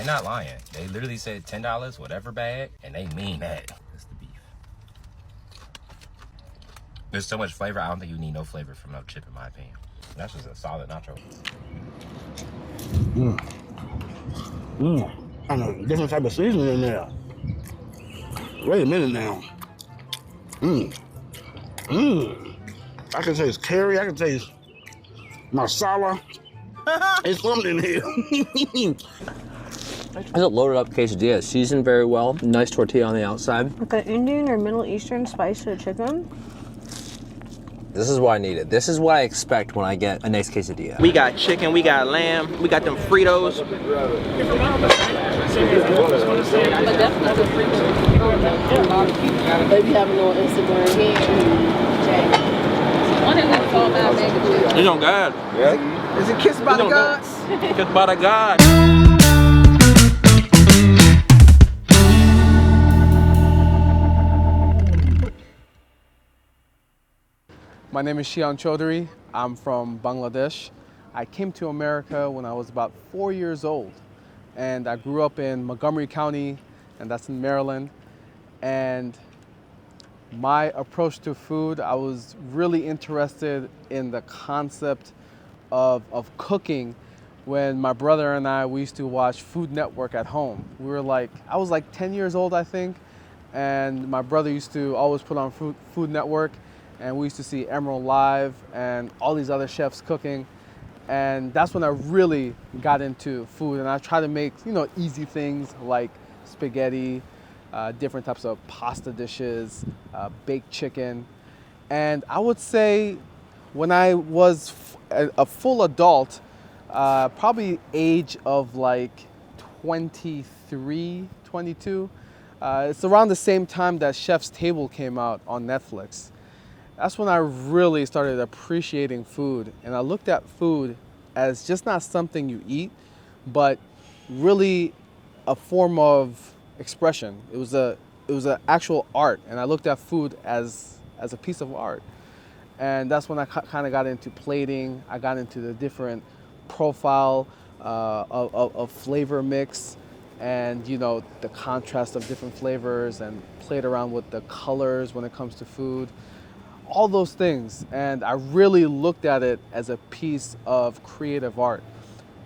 not lying. They literally said $10, whatever bag, and they mean that. That's the beef. There's so much flavor, I don't think you need no flavor from no chip, in my opinion. That's just a solid nacho. I know, different type of seasoning in there. Wait a minute now. I can taste curry, I can taste masala. It's something in here. It's a loaded up quesadilla, seasoned very well. Nice tortilla on the outside. Like an Indian or Middle Eastern spice to chicken. This is what I needed. This is what I expect when I get a nice quesadilla. We got chicken, we got lamb, we got them Fritos. Maybe having on Instagram. It's on God. Yeah. Is it kissed by the gods? Kissed by the God. My name is Shihan Chaudhary. I'm from Bangladesh. I came to America when I was about 4 years old. And I grew up in Montgomery County, and that's in Maryland. And my approach to food, I was really interested in the concept of cooking when my brother and we used to watch Food Network at home. I was like 10 years old, I think, and my brother used to always put on Food Network, and we used to see Emerald Live and all these other chefs cooking. And that's when I really got into food, and I try to make, easy things like spaghetti, different types of pasta dishes, baked chicken. And I would say when I was a full adult, probably age of like 23, 22, it's around the same time that Chef's Table came out on Netflix. That's when I really started appreciating food, and I looked at food as just not something you eat, but really a form of expression. It was an actual art, and I looked at food as a piece of art. And that's when I kind of got into plating. I got into the different profile of flavor mix, and the contrast of different flavors, and played around with the colors when it comes to food. All those things, and I really looked at it as a piece of creative art.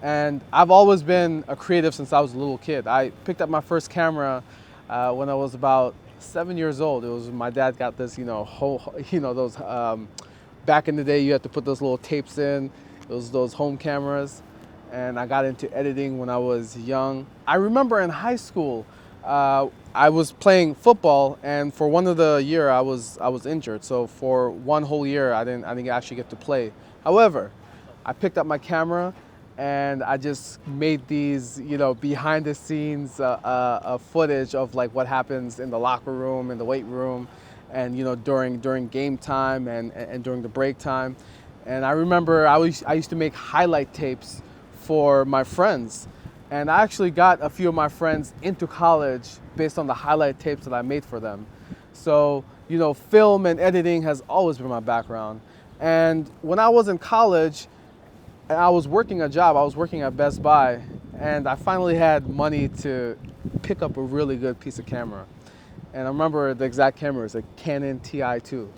And I've always been a creative since I was a little kid. I picked up my first camera when I was about 7 years old. It was my dad got this, those back in the day you had to put those little tapes in, those home cameras. And I got into editing when I was young. I remember in high school, I was playing football, and for one of the year I was injured. So for one whole year I didn't actually get to play. However, I picked up my camera and I just made these behind the scenes footage of like what happens in the locker room, in the weight room, and during game time and during the break time. And I remember I used to make highlight tapes for my friends. And I actually got a few of my friends into college based on the highlight tapes that I made for them. So, film and editing has always been my background. And when I was in college, and I was working a job, I was working at Best Buy, and I finally had money to pick up a really good piece of camera. And I remember the exact camera is a Canon TI2.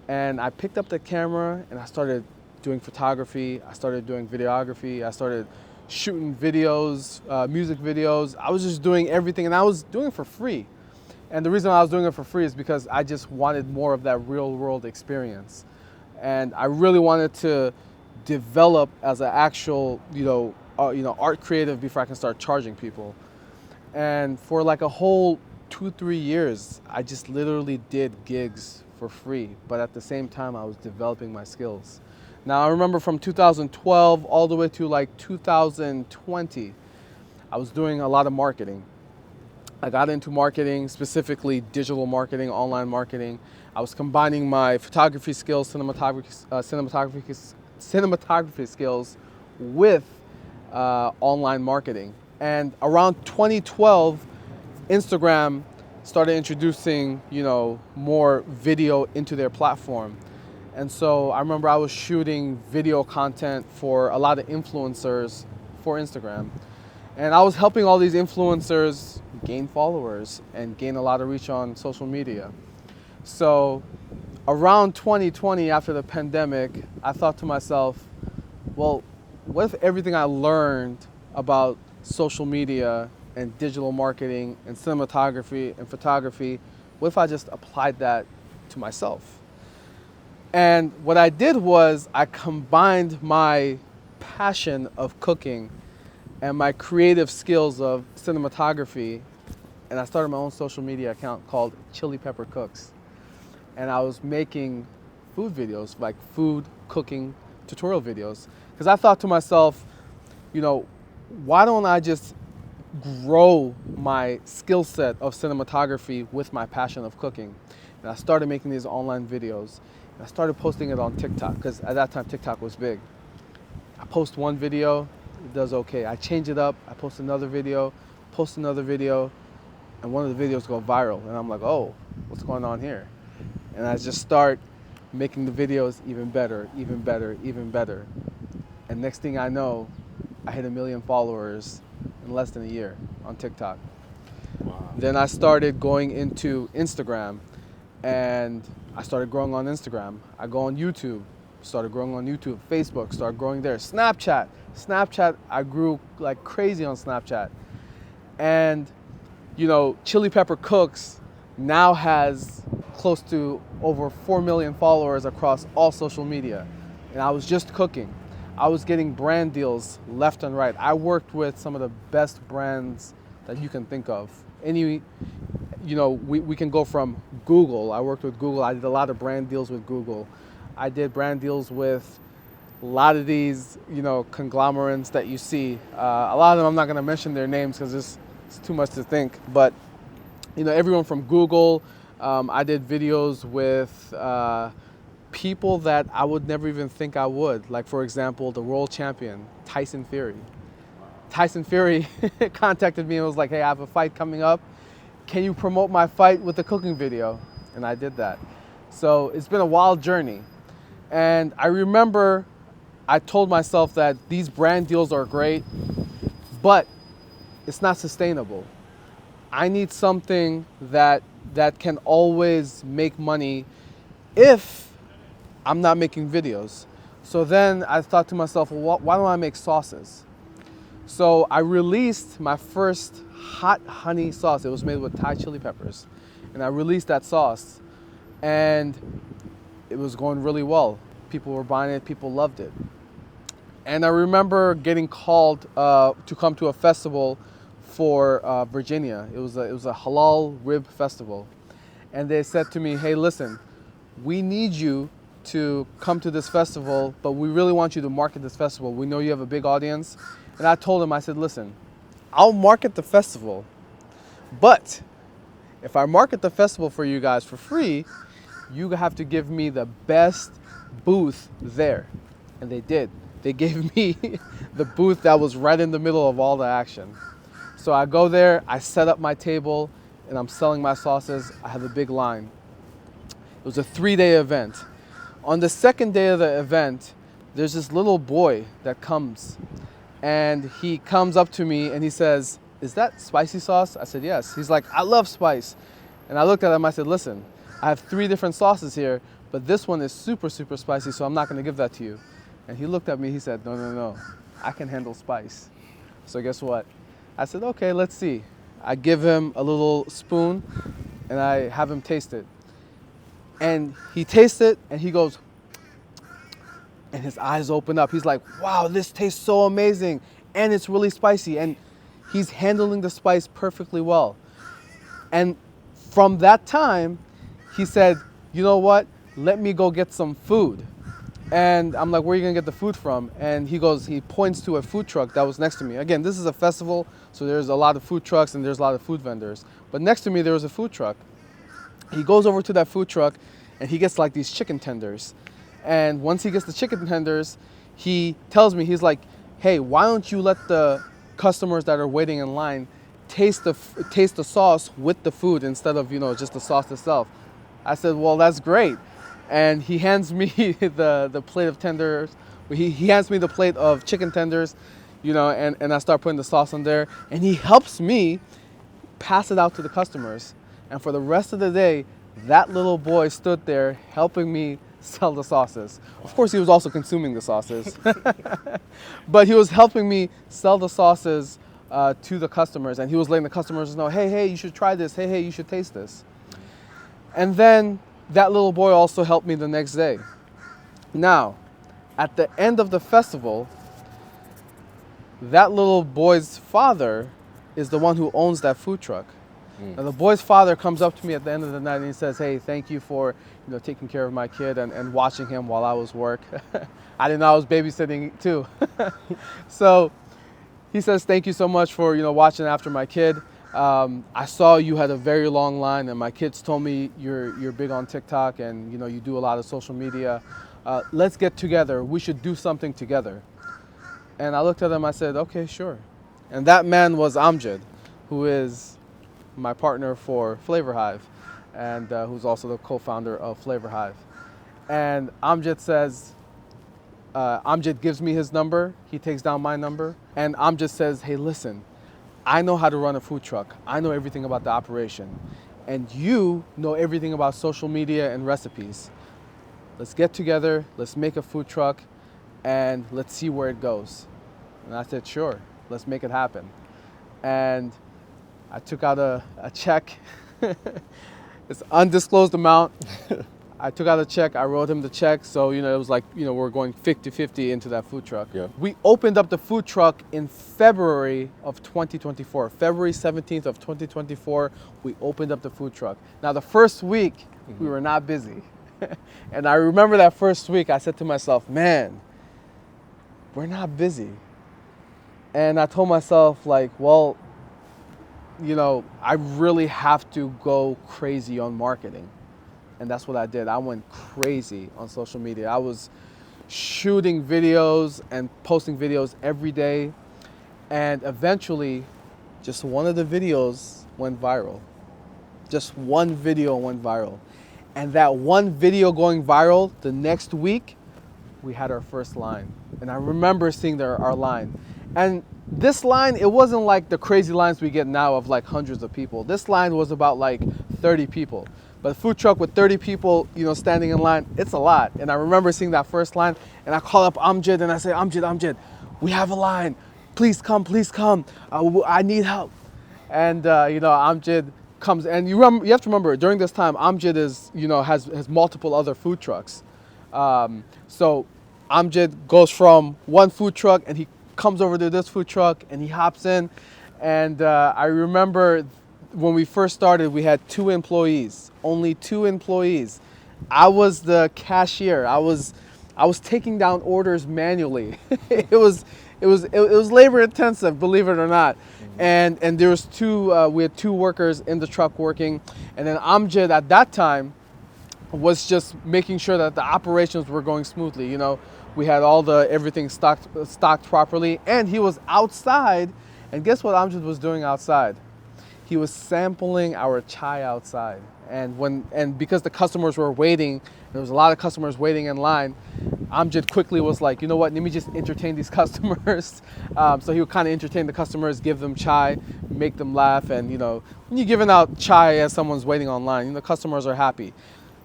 And I picked up the camera and I started doing photography, I started doing videography, I started shooting videos, music videos. I was just doing everything, and I was doing it for free. And the reason I was doing it for free is because I just wanted more of that real world experience. And I really wanted to develop as an actual, art creative before I can start charging people. And for like a whole 2-3 years, I just literally did gigs for free. But at the same time, I was developing my skills. Now, I remember from 2012 all the way to like 2020, I was doing a lot of marketing. I got into marketing, specifically digital marketing, online marketing. I was combining my photography skills, cinematography skills with online marketing. And around 2012, Instagram started introducing, more video into their platform. And so I remember I was shooting video content for a lot of influencers for Instagram. And I was helping all these influencers gain followers and gain a lot of reach on social media. So around 2020, after the pandemic, I thought to myself, well, what if everything I learned about social media and digital marketing and cinematography and photography, what if I just applied that to myself? And what I did was I combined my passion of cooking and my creative skills of cinematography, and I started my own social media account called Chili Pepper Cooks. And I was making food videos, like food cooking tutorial videos. Because I thought to myself, you know, why don't I just grow my skill set of cinematography with my passion of cooking? And I started making these online videos. And I started posting it on TikTok, because at that time TikTok was big. I post one video, it does okay. I change it up, I post another video, and one of the videos go viral. And I'm like, oh, what's going on here? And I just start making the videos even better. And next thing I know, I hit 1 million followers in less than a year on TikTok. Wow. Then I started going into Instagram, and I started growing on Instagram. I go on YouTube, started growing on YouTube. Facebook, started growing there. Snapchat, I grew like crazy on Snapchat. And, you know, Chili Pepper Cooks now has close to over 4 million followers across all social media. And I was just cooking. I was getting brand deals left and right. I worked with some of the best brands that you can think of. You know, we can go from Google. I worked with Google. I did a lot of brand deals with Google. I did brand deals with a lot of these, you know, conglomerates that you see. A lot of them, I'm not going to mention their names because it's too much to think. But, you know, everyone from Google. I did videos with people that I would never even think I would. Like, for example, the world champion, Tyson Fury. Tyson Fury contacted me and was like, hey, I have a fight coming up. Can you promote my fight with a cooking video? And I did that. So it's been a wild journey. And I remember I told myself that these brand deals are great, but it's not sustainable. I need something that can always make money if I'm not making videos. So then I thought to myself, well, why don't I make sauces? So I released my first hot honey sauce. It was made with Thai chili peppers. And I released that sauce, and it was going really well. People were buying it, people loved it. And I remember getting called to come to a festival for Virginia. It was a halal rib festival. And they said to me, hey, listen, we need you to come to this festival, but we really want you to market this festival. We know you have a big audience. And I told them, I said, listen, I'll market the festival, but if I market the festival for you guys for free, you have to give me the best booth there. And they did. They gave me the booth that was right in the middle of all the action. So I go there, I set up my table, and I'm selling my sauces. I have a big line. It was a 3-day event. On the second day of the event, there's this little boy that comes, and he comes up to me and he says, is that spicy sauce? I said, yes. He's like, I love spice. And I looked at him, I said, listen, I have 3 different sauces here, but this one is super, super spicy, so I'm not gonna give that to you. And he looked at me, he said, no, I can handle spice. So guess what? I said, okay, let's see. I give him a little spoon and I have him taste it. And he tastes it and he goes, and his eyes open up. He's like, wow, this tastes so amazing. And it's really spicy. And he's handling the spice perfectly well. And from that time, he said, you know what? Let me go get some food. And I'm like, where are you gonna get the food from? And he points to a food truck that was next to me. Again, this is a festival, so there's a lot of food trucks and there's a lot of food vendors. But next to me, there was a food truck. He goes over to that food truck and he gets like these chicken tenders. And once he gets the chicken tenders, he tells me, he's like, hey, why don't you let the customers that are waiting in line taste the sauce with the food instead of, just the sauce itself. I said, well, that's great. And he hands me the plate of tenders. He hands me the plate of chicken tenders. you know, and I start putting the sauce on there, and he helps me pass it out to the customers. And for the rest of the day, that little boy stood there helping me sell the sauces. Of course, he was also consuming the sauces, but he was helping me sell the sauces to the customers, and he was letting the customers know, hey, you should try this. Hey, you should taste this. And then that little boy also helped me the next day. Now, at the end of the festival, that little boy's father is the one who owns that food truck. And the boy's father comes up to me at the end of the night and he says, hey, thank you for taking care of my kid and watching him while I was work. I didn't know I was babysitting too. So he says, thank you so much for watching after my kid. I saw you had a very long line, and my kids told me you're big on TikTok and you do a lot of social media. Let's get together. We should do something together. And I looked at him, I said, okay, sure. And that man was Amjad, who is my partner for Flavor Hive, and who's also the co-founder of Flavor Hive. And Amjad says, Amjad gives me his number, he takes down my number, and Amjad says, hey, listen, I know how to run a food truck. I know everything about the operation. And you know everything about social media and recipes. Let's get together, let's make a food truck, and let's see where it goes. And I said, sure, let's make it happen. And I took out a check. It's undisclosed amount. I took out a check, I wrote him the check, so it was like, we're going 50-50 into that food truck. Yeah. We opened up the food truck in February of 2024. February 17th of 2024, we opened up the food truck. Now the first week, we were not busy. And I remember that first week, I said to myself, man, we're not busy. And I told myself, like, well, I really have to go crazy on marketing. And that's what I did. I went crazy on social media. I was shooting videos and posting videos every day. And eventually, just one of the videos went viral. Just one video went viral. And that one video going viral, the next week, we had our first line. And I remember seeing our line. And this line, it wasn't like the crazy lines we get now of like hundreds of people. This line was about like 30 people. But a food truck with 30 people, standing in line, it's a lot. And I remember seeing that first line, and I call up Amjad and I say, Amjad, we have a line. Please come. I need help. And Amjad comes, and you have to remember, during this time, Amjad is, has multiple other food trucks. So Amjad goes from one food truck and he comes over to this food truck and he hops in. And I remember when we first started, we had 2 employees, only 2 employees. I was the cashier. I was taking down orders manually. It was labor intensive, believe it or not. And there was we had 2 workers in the truck working. And then Amjad at that time was just making sure that the operations were going smoothly. We had everything stocked properly, and he was outside. And guess what Amjad was doing outside? He was sampling our chai outside. And because the customers were waiting, there was a lot of customers waiting in line, Amjad quickly was like, you know what, let me just entertain these customers. So he would kind of entertain the customers, give them chai, make them laugh. And when you're giving out chai as someone's waiting online, customers are happy.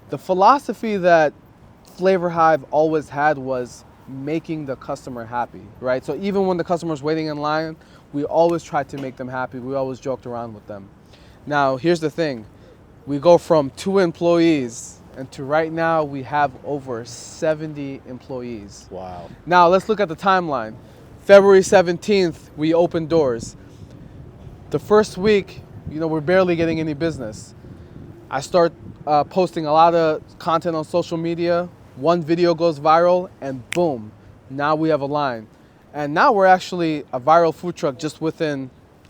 The philosophy that Flavor Hive always had was making the customer happy, right? So even when the customer's waiting in line, we always tried to make them happy. We always joked around with them. Now, here's the thing. We go from 2 employees, and to right now, we have over 70 employees. Wow. Now, let's look at the timeline. February 17th, we opened doors. The first week, we're barely getting any business. I start posting a lot of content on social media. One video goes viral, and boom, now we have a line. And now we're actually a viral food truck just within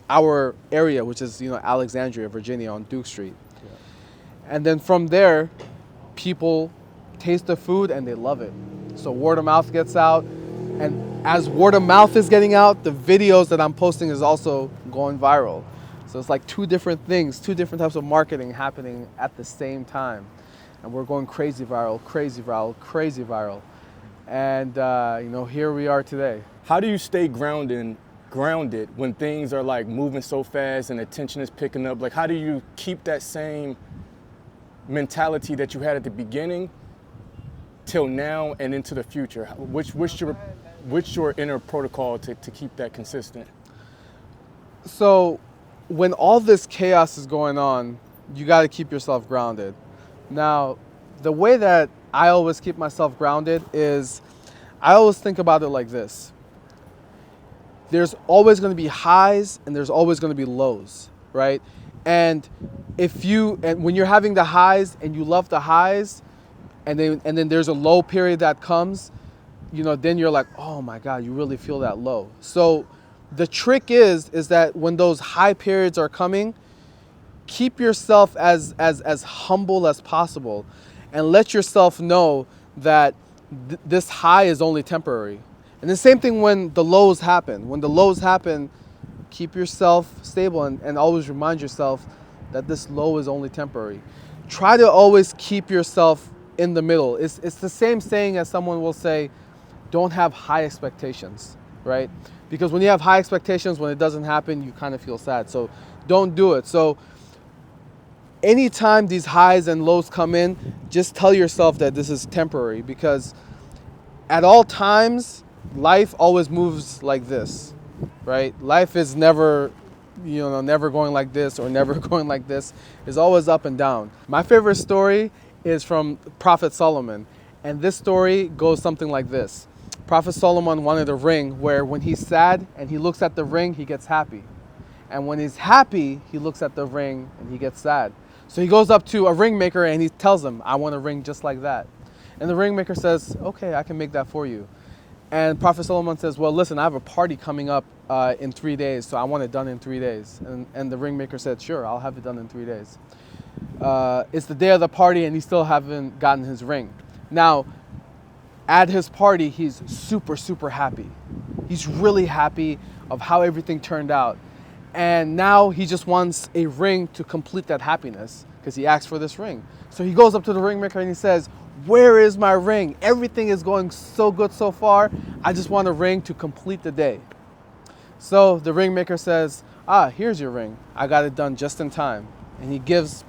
our area, which is Alexandria, Virginia, on Duke Street. Yeah. And then from there, people taste the food and they love it. So word of mouth gets out, and as word of mouth is getting out, the videos that I'm posting is also going viral. So it's like 2 different things, 2 different types of marketing happening at the same time. And we're going crazy viral. And here we are today. how do you stay grounded when things are like moving so fast and attention is picking up? Like, how do you keep that same mentality that you had at the beginning till now and into the future? What's your inner protocol to keep that consistent? So when all this chaos is going on, you got to keep yourself grounded. Now, the way that I always keep myself grounded is I always think about it like this. There's always going to be highs and there's always going to be lows, right? And when you're having the highs and you love the highs, and then there's a low period that comes, then you're like, oh my God, you really feel that low. So the trick is that when those high periods are coming, keep yourself as humble as possible, and let yourself know that this high is only temporary. And the same thing when the lows happen. When the lows happen, keep yourself stable and always remind yourself that this low is only temporary. Try to always keep yourself in the middle. It's the same saying as someone will say, don't have high expectations, right? Because when you have high expectations, when it doesn't happen, you kind of feel sad. So don't do it. So anytime these highs and lows come in, just tell yourself that this is temporary, because at all times, life always moves like this, right? Life is never going like this or never going like this. It's always up and down. My favorite story is from Prophet Solomon. And this story goes something like this. Prophet Solomon wanted a ring where when he's sad and he looks at the ring, he gets happy. And when he's happy, he looks at the ring and he gets sad. So he goes up to a ring maker and he tells him, I want a ring just like that. And the ring maker says, okay, I can make that for you. And Prophet Solomon says, well, listen, I have a party coming up in 3 days, so I want it done in 3 days. And the ring maker said, sure, I'll have it done in 3 days. It's the day of the party and he still haven't gotten his ring. Now, at his party, he's super, super happy. He's really happy of how everything turned out. And now he just wants a ring to complete that happiness because he asked for this ring. So he goes up to the ring maker and he says, where is my ring? Everything is going so good so far. I just want a ring to complete the day. So the ring maker says, here's your ring. I got it done just in time. And he gives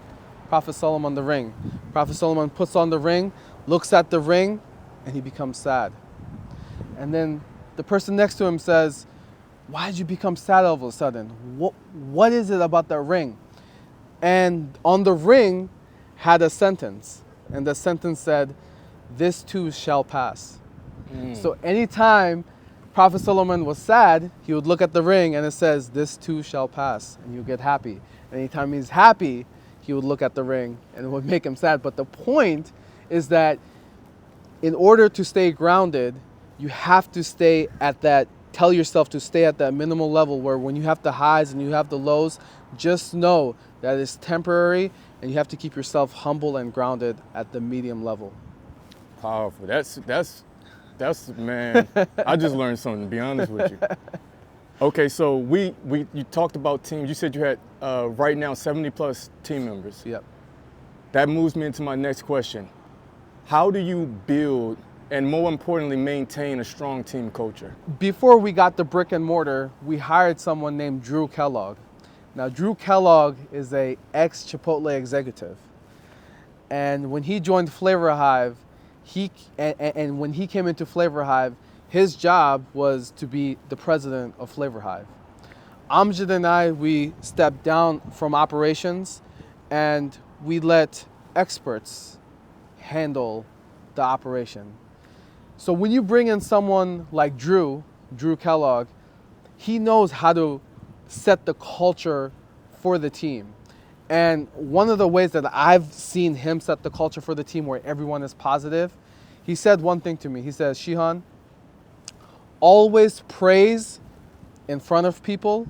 Prophet Solomon the ring. Prophet Solomon puts on the ring, looks at the ring, and he becomes sad. And then the person next to him says, why did you become sad all of a sudden? What is it about that ring? And on the ring had a sentence. And the sentence said, this too shall pass. So anytime Prophet Solomon was sad, he would look at the ring and it says, this too shall pass. And you get happy. Anytime he's happy, he would look at the ring and it would make him sad. But the point is that in order to stay grounded, you have to stay at that, tell yourself to stay at that minimal level where when you have the highs and you have the lows, just know that it's temporary and you have to keep yourself humble and grounded at the medium level. Powerful. That's man, I just learned something, to be honest with you. Okay, so you talked about teams. You said you had right now 70 plus team members. Yep. That moves me into my next question. How do you build and, more importantly, maintain a strong team culture? Before we got the brick and mortar, we hired someone named Drew Kellogg. Now, Drew Kellogg is a ex-Chipotle executive. And when he joined Flavor Hive, when he came into Flavor Hive, his job was to be the president of Flavor Hive. Amjad and I, we stepped down from operations and we let experts handle the operation. So when you bring in someone like Drew Kellogg, he knows how to set the culture for the team. And one of the ways that I've seen him set the culture for the team where everyone is positive, he said one thing to me. He says, Shihan, always praise in front of people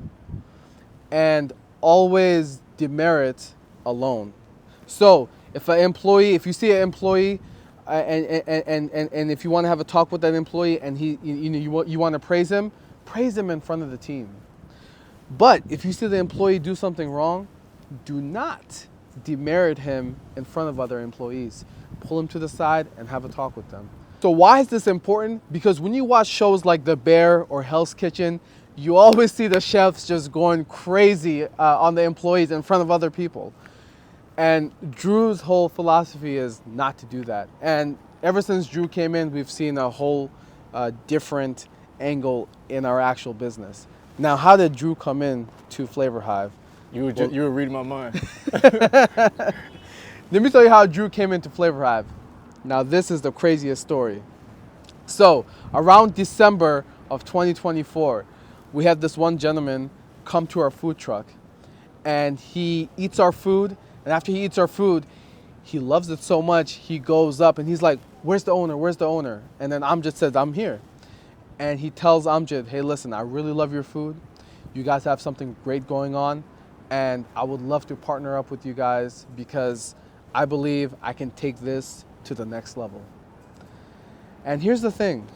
and always demerit alone. So if you see an employee and if you want to have a talk with that employee and you want to praise him in front of the team. But if you see the employee do something wrong, do not demerit him in front of other employees. Pull him to the side and have a talk with them. So why is this important? Because when you watch shows like The Bear or Hell's Kitchen, you always see the chefs just going crazy on the employees in front of other people. And Drew's whole philosophy is not to do that. And ever since Drew came in, we've seen a whole different angle in our actual business. Now, how did Drew come in to Flavor Hive? You were reading my mind. Let me tell you how Drew came into Flavor Hive. Now, this is the craziest story. So, around December of 2024, we had this one gentleman come to our food truck, and he eats our food. And after he eats our food, he loves it so much, he goes up and he's like, "Where's the owner? Where's the owner?" And then Amjad says, "I'm here." And he tells Amjad, "Hey, listen, I really love your food. You guys have something great going on. And I would love to partner up with you guys because I believe I can take this to the next level." And here's the thing.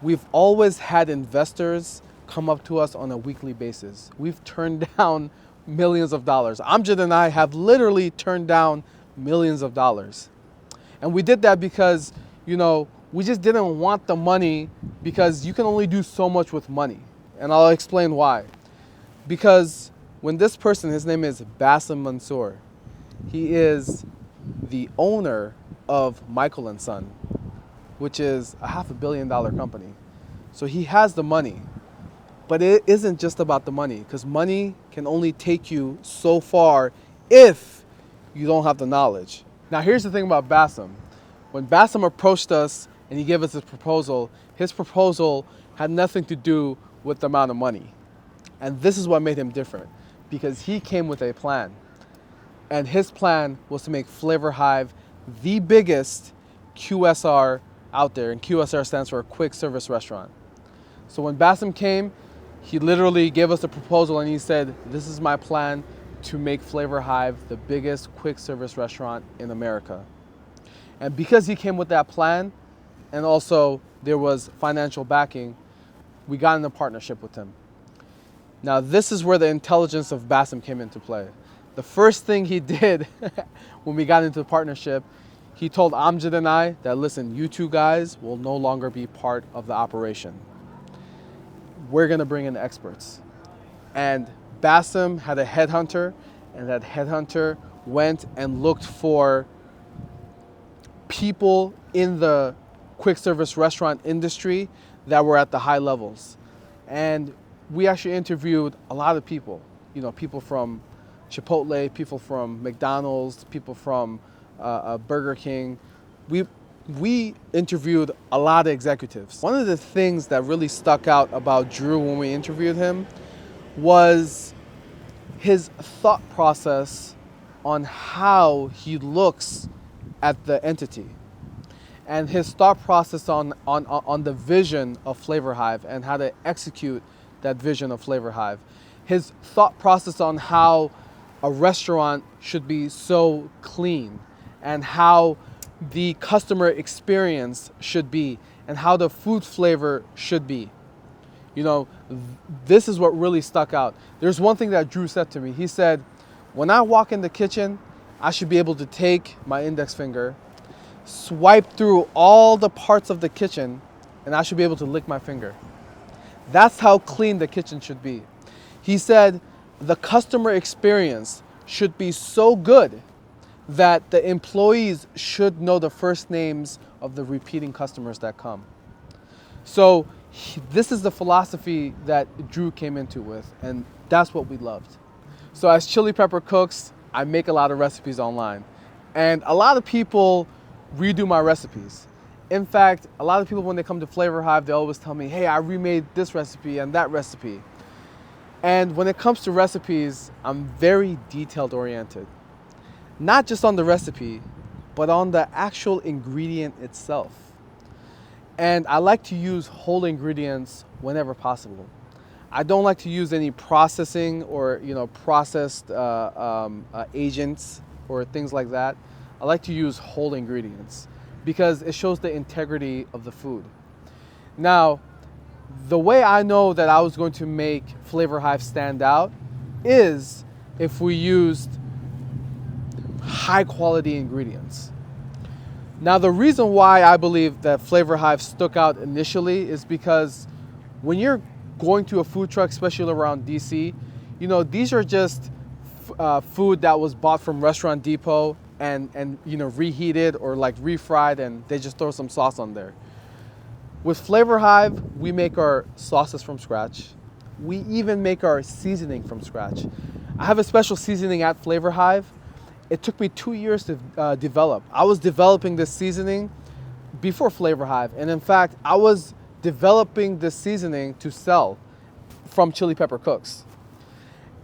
We've always had investors come up to us on a weekly basis. We've turned down millions of dollars. Amjad and I have literally turned down millions of dollars. And we did that because, we just didn't want the money, because you can only do so much with money. And I'll explain why. Because when this person, his name is Bassam Mansour, he is the owner of Michael & Son, which is a $500 million company. So he has the money. But it isn't just about the money, because money can only take you so far if you don't have the knowledge. Now, here's the thing about Bassam. When Bassam approached us and he gave us his proposal had nothing to do with the amount of money. And this is what made him different, because he came with a plan. And his plan was to make Flavor Hive the biggest QSR out there. And QSR stands for Quick Service Restaurant. So when Bassam came, he literally gave us a proposal and he said, "This is my plan to make Flavor Hive the biggest quick service restaurant in America." And because he came with that plan, and also there was financial backing, we got in a partnership with him. Now, this is where the intelligence of Bassam came into play. The first thing he did when we got into the partnership, he told Amjad and I that, "Listen, you two guys will no longer be part of the operation. We're gonna bring in experts." And Bassam had a headhunter, and that headhunter went and looked for people in the quick service restaurant industry that were at the high levels. And we actually interviewed a lot of people, people from Chipotle, people from McDonald's, people from Burger King. We interviewed a lot of executives. One of the things that really stuck out about Drew when we interviewed him was his thought process on how he looks at the entity, and his thought process on the vision of Flavor Hive and how to execute that vision of Flavor Hive. His thought process on how a restaurant should be so clean, and how the customer experience should be, and how the food flavor should be. This is what really stuck out. There's one thing that Drew said to me. He said, "When I walk in the kitchen, I should be able to take my index finger, swipe through all the parts of the kitchen, and I should be able to lick my finger. That's how clean the kitchen should be." He said, "The customer experience should be so good that the employees should know the first names of the repeating customers that come." So this is the philosophy that Drew came into with, and that's what we loved. So as Chili Pepper Cooks, I make a lot of recipes online, and a lot of people redo my recipes. In fact, a lot of people, when they come to Flavor Hive, they always tell me, "Hey, I remade this recipe and that recipe." And when it comes to recipes, I'm very detailed oriented. Not just on the recipe, but on the actual ingredient itself. And I like to use whole ingredients whenever possible. I don't like to use any processing or processed agents or things like that. I like to use whole ingredients because it shows the integrity of the food. Now, the way I know that I was going to make Flavor Hive stand out is if we used high quality ingredients. Now, the reason why I believe that Flavor Hive stuck out initially is because when you're going to a food truck, especially around DC, you know, these are just food that was bought from Restaurant Depot and you know, reheated or like refried, and they just throw some sauce on there. With Flavor Hive, we make our sauces from scratch. We even make our seasoning from scratch. I have a special seasoning at Flavor Hive. It took me 2 years to develop. I was developing this seasoning before Flavor Hive, and in fact, I was developing this seasoning to sell from Chili Pepper Cooks.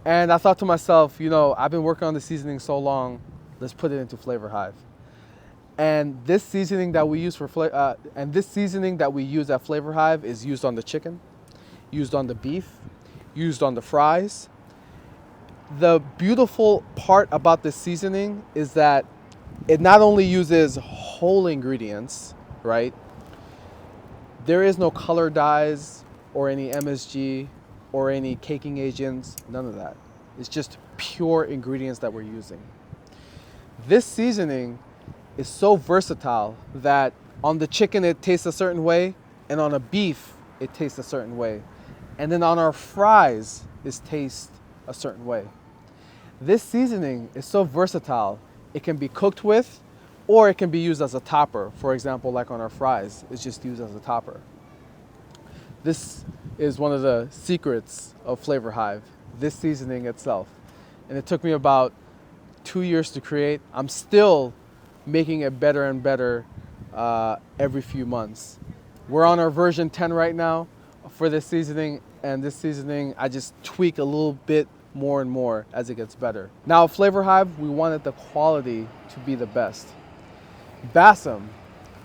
And I thought to myself, you know, I've been working on the seasoning so long, let's put it into Flavor Hive. And this seasoning that we use at Flavor Hive is used on the chicken, used on the beef, used on the fries. The beautiful part about this seasoning is that it not only uses whole ingredients, right? There is no color dyes or any MSG or any caking agents, none of that. It's just pure ingredients that we're using. This seasoning is so versatile that on the chicken it tastes a certain way, and on a beef it tastes a certain way. And then on our fries it tastes a certain way. This seasoning is so versatile, it can be cooked with, or it can be used as a topper. For example, like on our fries, it's just used as a topper. This is one of the secrets of Flavor Hive, this seasoning itself. And it took me about 2 years to create. I'm still making it better and better every few months. We're on our version 10 right now for this seasoning, and this seasoning I just tweak a little bit more and more as it gets better. Now at Flavor Hive, we wanted the quality to be the best. Bassam,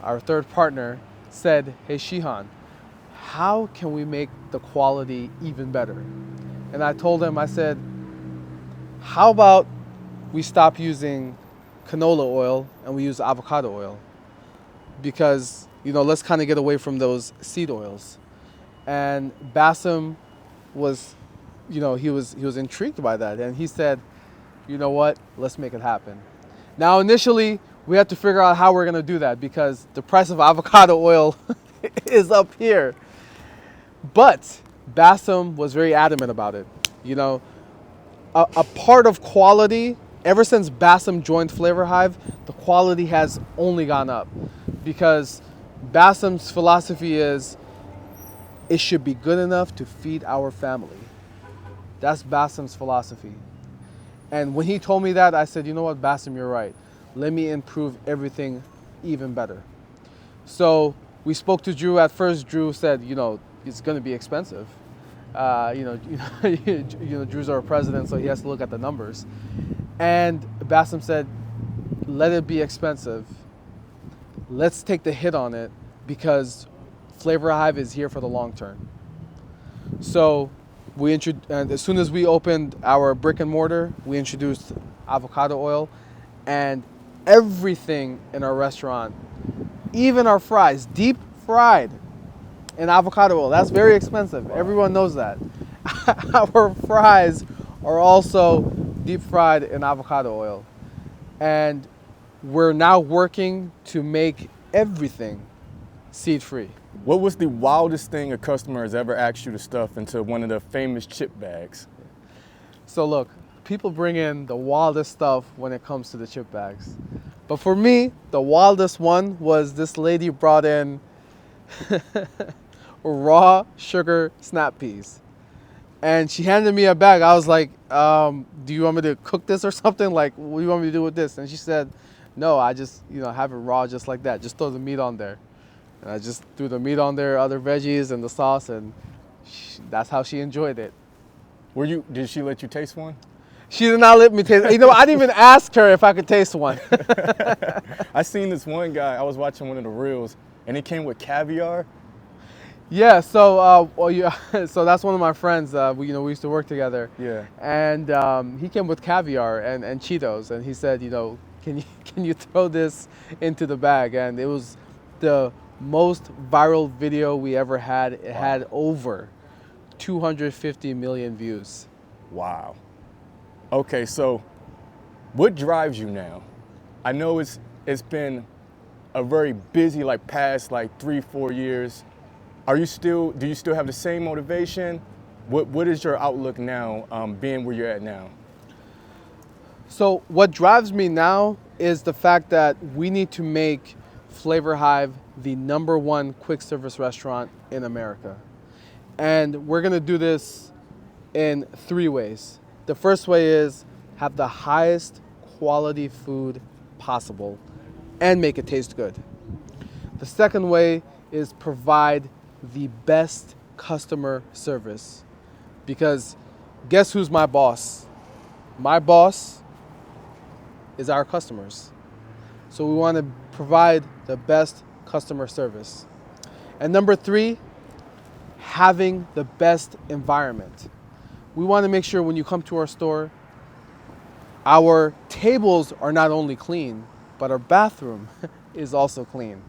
our third partner, said, hey Shihan, how can we make the quality even better? And I told him, I said, how about we stop using canola oil and we use avocado oil? Because, you know, let's kind of get away from those seed oils. And Bassam was, you know, he was intrigued by that, and he said, you know what, let's make it happen. Now initially we had to figure out how we're going to do that because the price of avocado oil is up here. But Bassam was very adamant about it. You know, a part of quality, ever since Bassam joined Flavor Hive, the quality has only gone up because Bassam's philosophy is it should be good enough to feed our family. That's Bassam's philosophy. And when he told me that, I said, you know what, Bassam, you're right. Let me improve everything even better. So we spoke to Drew. At first, Drew said, you know, it's going to be expensive. You know, Drew's our president, so he has to look at the numbers. And Bassam said, let it be expensive. Let's take the hit on it because Flavor Hive is here for the long term. So and as soon as we opened our brick and mortar, we introduced avocado oil, and everything in our restaurant, even our fries, deep fried in avocado oil. That's very expensive. Everyone knows that. Our fries are also deep fried in avocado oil. And we're now working to make everything seed-free. What was the wildest thing a customer has ever asked you to stuff into one of the famous chip bags? So look, people bring in the wildest stuff when it comes to the chip bags. But for me, the wildest one was this lady brought in raw sugar snap peas. And she handed me a bag. I was like, do you want me to cook this or something? Like, what do you want me to do with this? And she said, no, I just, you know, have it raw just like that. Just throw the meat on there. And I just threw the meat on there, other veggies and the sauce, and that's how she enjoyed it. Did she let you taste one? She did not let me taste. You know, I didn't even ask her if I could taste one. I seen this one guy, I was watching one of the reels, and he came with caviar. Yeah, so so that's one of my friends. We used to work together. Yeah. And he came with caviar and Cheetos, and he said, you know, can you throw this into the bag? And it was the most viral video we ever had. It had over 250 million views. Wow. Okay, so what drives you now? I know it's been a very busy, like past like 3-4 years. Do you still have the same motivation? What is your outlook now, being where you're at now? So what drives me now is the fact that we need to make Flavor Hive the #1 quick service restaurant in America. And we're gonna do this in 3 ways. The first way is have the highest quality food possible and make it taste good. The second way is provide the best customer service. Because guess who's my boss? My boss is our customers. So we want to provide the best customer service. And number 3, having the best environment. We want to make sure when you come to our store, our tables are not only clean, but our bathroom is also clean.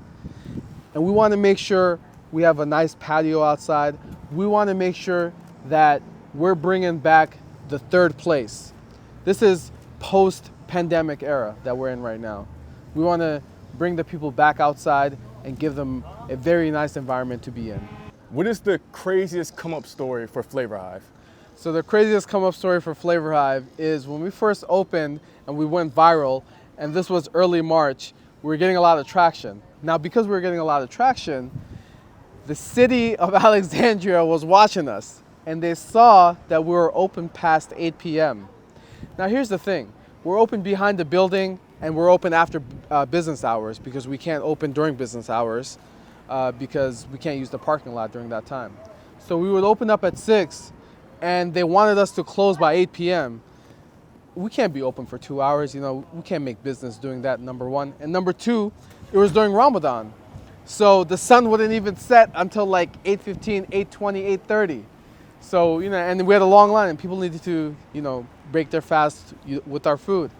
And we want to make sure we have a nice patio outside. We want to make sure that we're bringing back the 3rd place. This is post-pandemic era that we're in right now. We want to bring the people back outside and give them a very nice environment to be in. What is the craziest come-up story for Flavor Hive? So the craziest come-up story for Flavor Hive is when we first opened and we went viral, and this was early March, we were getting a lot of traction. Now, because we were getting a lot of traction, the city of Alexandria was watching us, and they saw that we were open past 8 p.m. Now, here's the thing. We're open behind the building, and we're open after business hours because we can't open during business hours because we can't use the parking lot during that time. So we would open up at 6, and they wanted us to close by 8 p.m. We can't be open for 2 hours. You know, we can't make business doing that, number 1. And number 2, it was during Ramadan. So the sun wouldn't even set until like 8:15, 8:20, 8:30. So, you know, and we had a long line and people needed to, you know, break their fast with our food.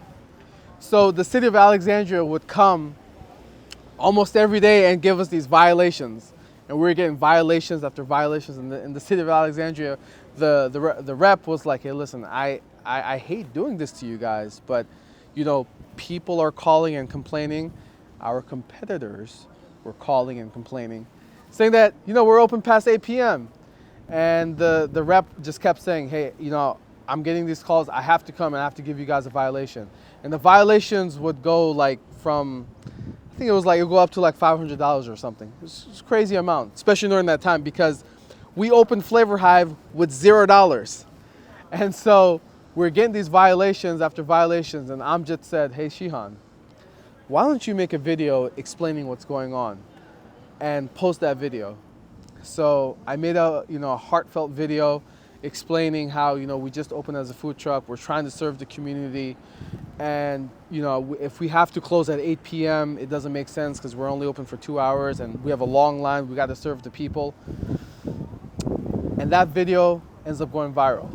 So the city of Alexandria would come almost every day and give us these violations. And we were getting violations after violations. In the city of Alexandria, the rep was like, hey, listen, I hate doing this to you guys, but, you know, people are calling and complaining. Our competitors were calling and complaining, saying that, you know, we're open past 8 p.m. And the rep just kept saying, hey, you know, I'm getting these calls. I have to come and I have to give you guys a violation. And the violations would go like from, I think it would go up to like $500 or something. It was a crazy amount, especially during that time because we opened Flavor Hive with $0. And so we're getting these violations after violations. And Amjad said, hey, Shihan, why don't you make a video explaining what's going on and post that video? So I made a heartfelt video explaining how, you know, we just opened as a food truck. We're trying to serve the community. And, you know, if we have to close at 8 p.m., it doesn't make sense because we're only open for 2 hours and we have a long line. We got to serve the people. And that video ends up going viral.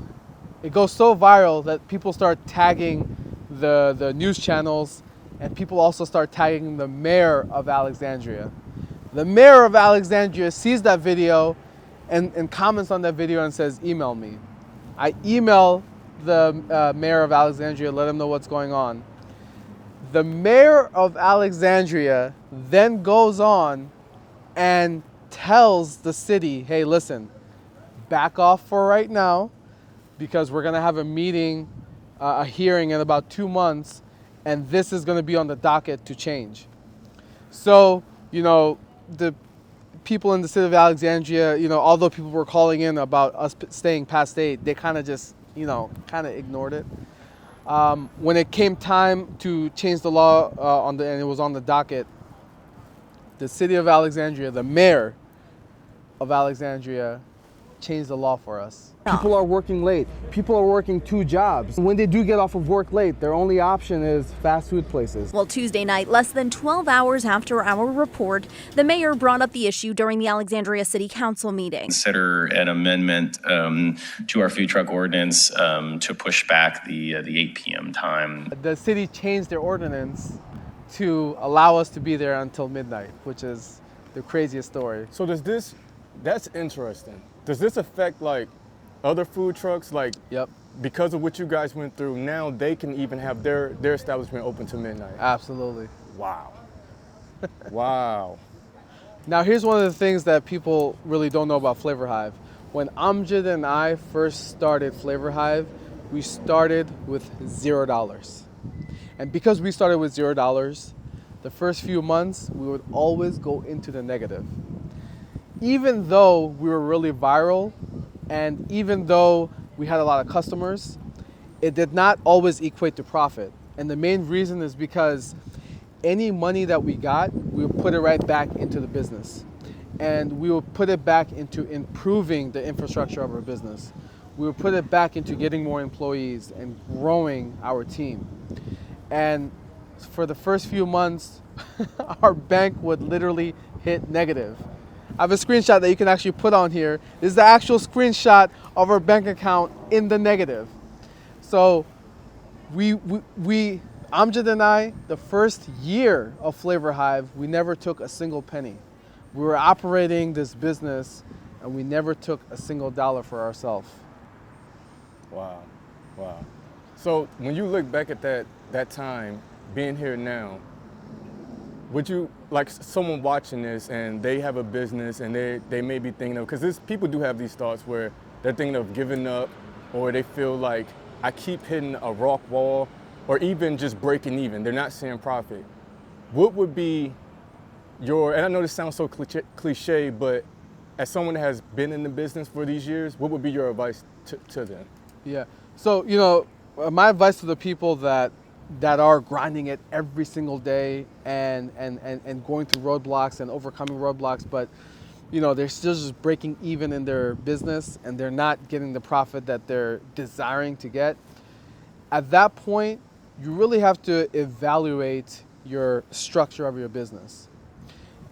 It goes so viral that people start tagging the news channels, and people also start tagging the mayor of Alexandria. The mayor of Alexandria sees that video and comments on that video and says, email me. I email the mayor of Alexandria, let him know what's going on. The mayor of Alexandria then goes on and tells the city, hey, listen, back off for right now because we're gonna have a meeting, a hearing in about 2 months, and this is going to be on the docket to change. So, you know, the people in the city of Alexandria, you know, although people were calling in about us staying past 8, they kind of just, you know, kind of ignored it. When it came time to change the law and it was on the docket, the city of Alexandria, the mayor of Alexandria, changed the law for us. People are working late. People are working 2 jobs. When they do get off of work late, their only option is fast food places. Well, Tuesday night, less than 12 hours after our report, the mayor brought up the issue during the Alexandria City Council meeting. Consider an amendment to our food truck ordinance to push back the 8 p.m. time. The city changed their ordinance to allow us to be there until midnight, which is the craziest story. So that's interesting. Does this affect like other food trucks? Like, yep. Because of what you guys went through, now they can even have their establishment open to midnight. Absolutely. Wow. Wow. Now, here's one of the things that people really don't know about Flavor Hive. When Amjad and I first started Flavor Hive, we started with $0. And because we started with $0, the first few months, we would always go into the negative. Even though we were really viral, and even though we had a lot of customers, it did not always equate to profit. And the main reason is because any money that we got, we would put it right back into the business. And we would put it back into improving the infrastructure of our business. We would put it back into getting more employees and growing our team. And for the first few months, our bank would literally hit negative. I have a screenshot that you can actually put on here. This is the actual screenshot of our bank account in the negative. So Amjad and I, the first year of Flavor Hive, we never took a single penny. We were operating this business and we never took a single dollar for ourselves. Wow. Wow. So when you look back at that time, being here now, would you, like someone watching this and they have a business and they may be thinking of, because people do have these thoughts where they're thinking of giving up, or they feel like I keep hitting a rock wall, or even just breaking even, they're not seeing profit. What would be and I know this sounds so cliche, but as someone that has been in the business for these years, what would be your advice to them? Yeah, so, my advice to the people that are grinding it every single day and going through roadblocks and overcoming roadblocks, but they're still just breaking even in their business and they're not getting the profit that they're desiring to get. At that point, you really have to evaluate your structure of your business.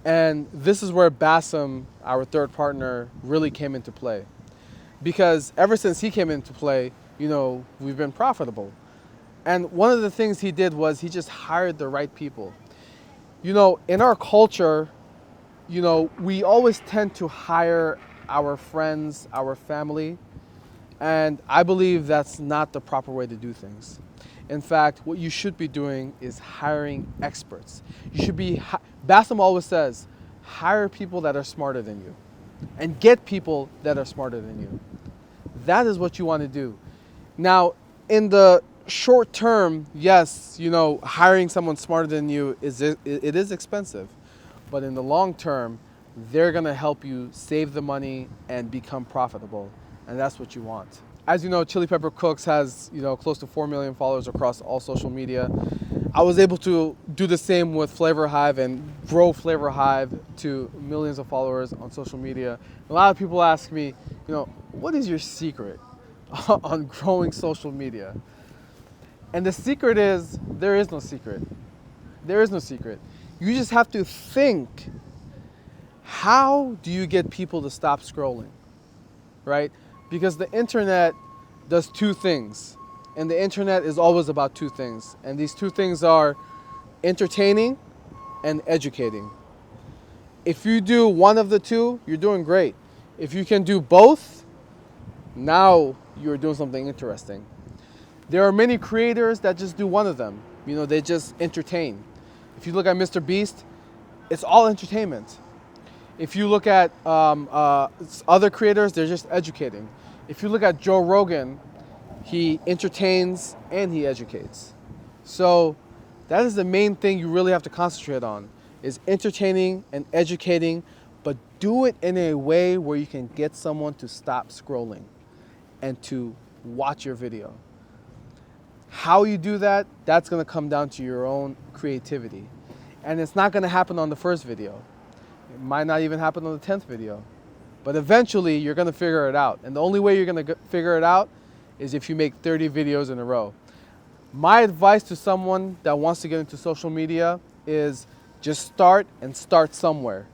And this is where Bassam, our third partner, really came into play. Because ever since he came into play, we've been profitable. And one of the things he did was he just hired the right people. In our culture, we always tend to hire our friends, our family, and I believe that's not the proper way to do things. In fact, what you should be doing is hiring experts. Bassam always says, hire people that are smarter than you and get people that are smarter than you. That is what you want to do. Now, in the short term, yes, hiring someone smarter than you it is expensive, but in the long term, they're gonna help you save the money and become profitable, and that's what you want. As you know, Chili Pepper Cooks has close to 4 million followers across all social media. I was able to do the same with Flavor Hive and grow Flavor Hive to millions of followers on social media. A lot of people ask me, what is your secret on growing social media? And the secret is, there is no secret. There is no secret. You just have to think, how do you get people to stop scrolling, right? Because the internet does two things, and the internet is always about two things. And these two things are entertaining and educating. If you do one of the two, you're doing great. If you can do both, now you're doing something interesting. There are many creators that just do one of them. They just entertain. If you look at Mr. Beast, it's all entertainment. If you look at other creators, they're just educating. If you look at Joe Rogan, he entertains and he educates. So that is the main thing you really have to concentrate on, is entertaining and educating, but do it in a way where you can get someone to stop scrolling and to watch your video. How you do that, that's gonna come down to your own creativity. And it's not gonna happen on the first video. It might not even happen on the 10th video. But eventually, you're gonna figure it out. And the only way you're gonna figure it out is if you make 30 videos in a row. My advice to someone that wants to get into social media is just start and start somewhere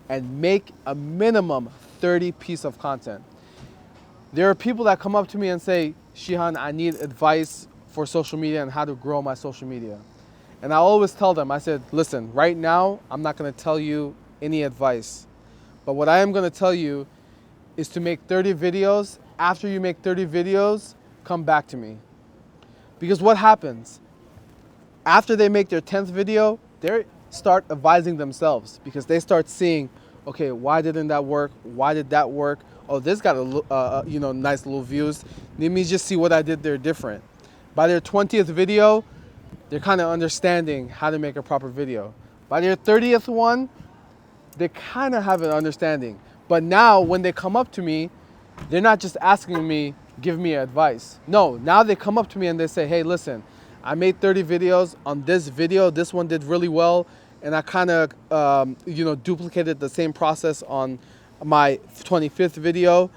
and make a minimum 30 pieces of content. There are people that come up to me and say, Shihan, I need advice for social media and how to grow my social media. And I always tell them, I said, listen, right now, I'm not gonna tell you any advice. But what I am gonna tell you is to make 30 videos. After you make 30 videos, come back to me. Because what happens? After they make their 10th video, start advising themselves because they start seeing, okay, why didn't that work? Why did that work? Oh, this got nice little views. Let me just see what I did there different. By their 20th video, they're kind of understanding how to make a proper video. By their 30th one, they kind of have an understanding. But now when they come up to me, they're not just asking me, give me advice. No, now they come up to me and they say, hey, listen, I made 30 videos on this video. This one did really well. And I kind of, duplicated the same process on my 25th video.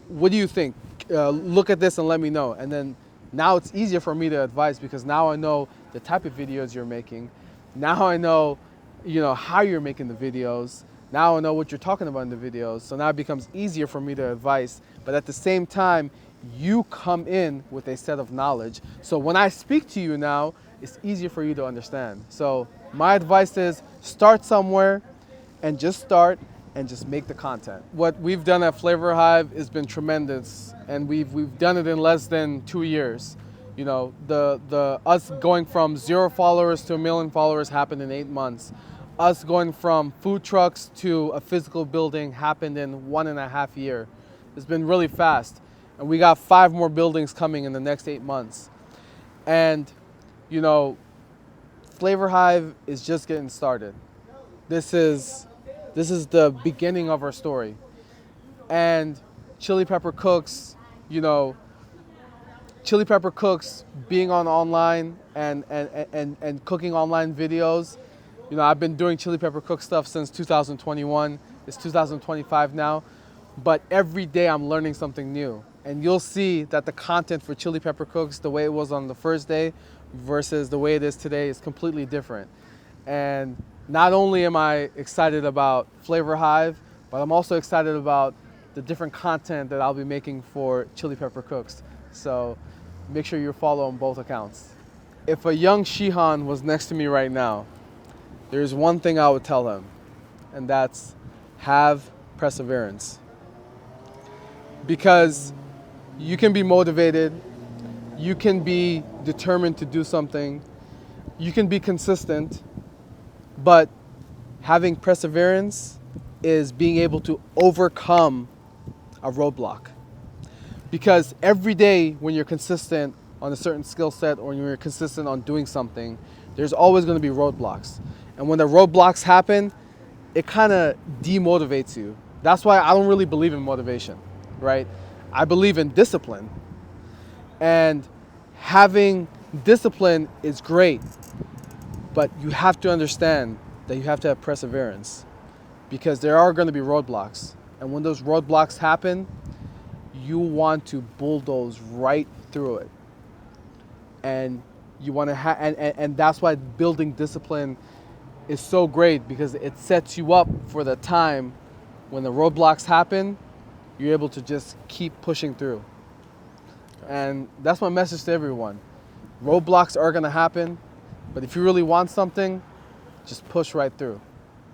What do you think? Look at this and let me know. And then now it's easier for me to advise because now I know the type of videos you're making. Now I know, how you're making the videos. Now I know what you're talking about in the videos. So now it becomes easier for me to advise. But at the same time, you come in with a set of knowledge. So when I speak to you now, it's easier for you to understand. So my advice is start somewhere and just make the content. What we've done at Flavor Hive has been tremendous, and we've done it in less than 2 years. Us going from 0 followers to 1 million followers happened in 8 months. Us going from food trucks to a physical building happened in 1.5 years. It's been really fast. And we got 5 more buildings coming in the next 8 months. And, Flavor Hive is just getting started. This is the beginning of our story. And Chili Pepper Cooks, Chili Pepper Cooks being on online and cooking online videos. I've been doing Chili Pepper Cook stuff since 2021. It's 2025 now. But every day I'm learning something new. And you'll see that the content for Chili Pepper Cooks, the way it was on the first day versus the way it is today, is completely different. And not only am I excited about Flavor Hive, but I'm also excited about the different content that I'll be making for Chili Pepper Cooks. So make sure you follow on both accounts. If a young Shihan was next to me right now, there's one thing I would tell him, and that's have perseverance. Because you can be motivated, you can be determined to do something, you can be consistent, but having perseverance is being able to overcome a roadblock. Because every day when you're consistent on a certain skill set or when you're consistent on doing something, there's always going to be roadblocks. And when the roadblocks happen, it kind of demotivates you. That's why I don't really believe in motivation, right? I believe in discipline. And having discipline is great, but you have to understand that you have to have perseverance because there are going to be roadblocks. And when those roadblocks happen, you want to bulldoze right through it. And you want to and that's why building discipline is so great because it sets you up for the time when the roadblocks happen, you're able to just keep pushing through. And that's my message to everyone. Roadblocks are gonna happen, but if you really want something, just push right through.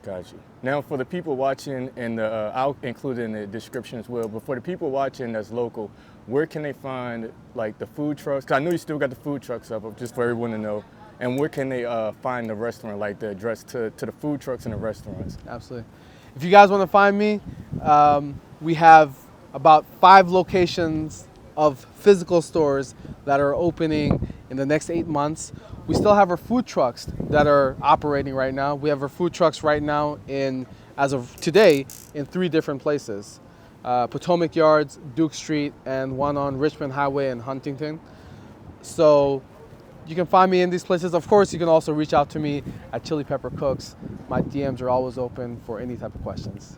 Got you. Now for the people watching, and I'll include it in the description as well, but for the people watching that's local, where can they find like the food trucks? 'Cause I know you still got the food trucks up, just for everyone to know. And where can they find the restaurant, like the address to the food trucks and the restaurants? Absolutely. If you guys want to find me, we have about 5 locations of physical stores that are opening in the next 8 months. We still have our food trucks that are operating right now. We have our food trucks right now as of today, in 3 different places. Potomac Yards, Duke Street, and one on Richmond Highway in Huntington. So you can find me in these places. Of course, you can also reach out to me at Chili Pepper Cooks. My DMs are always open for any type of questions.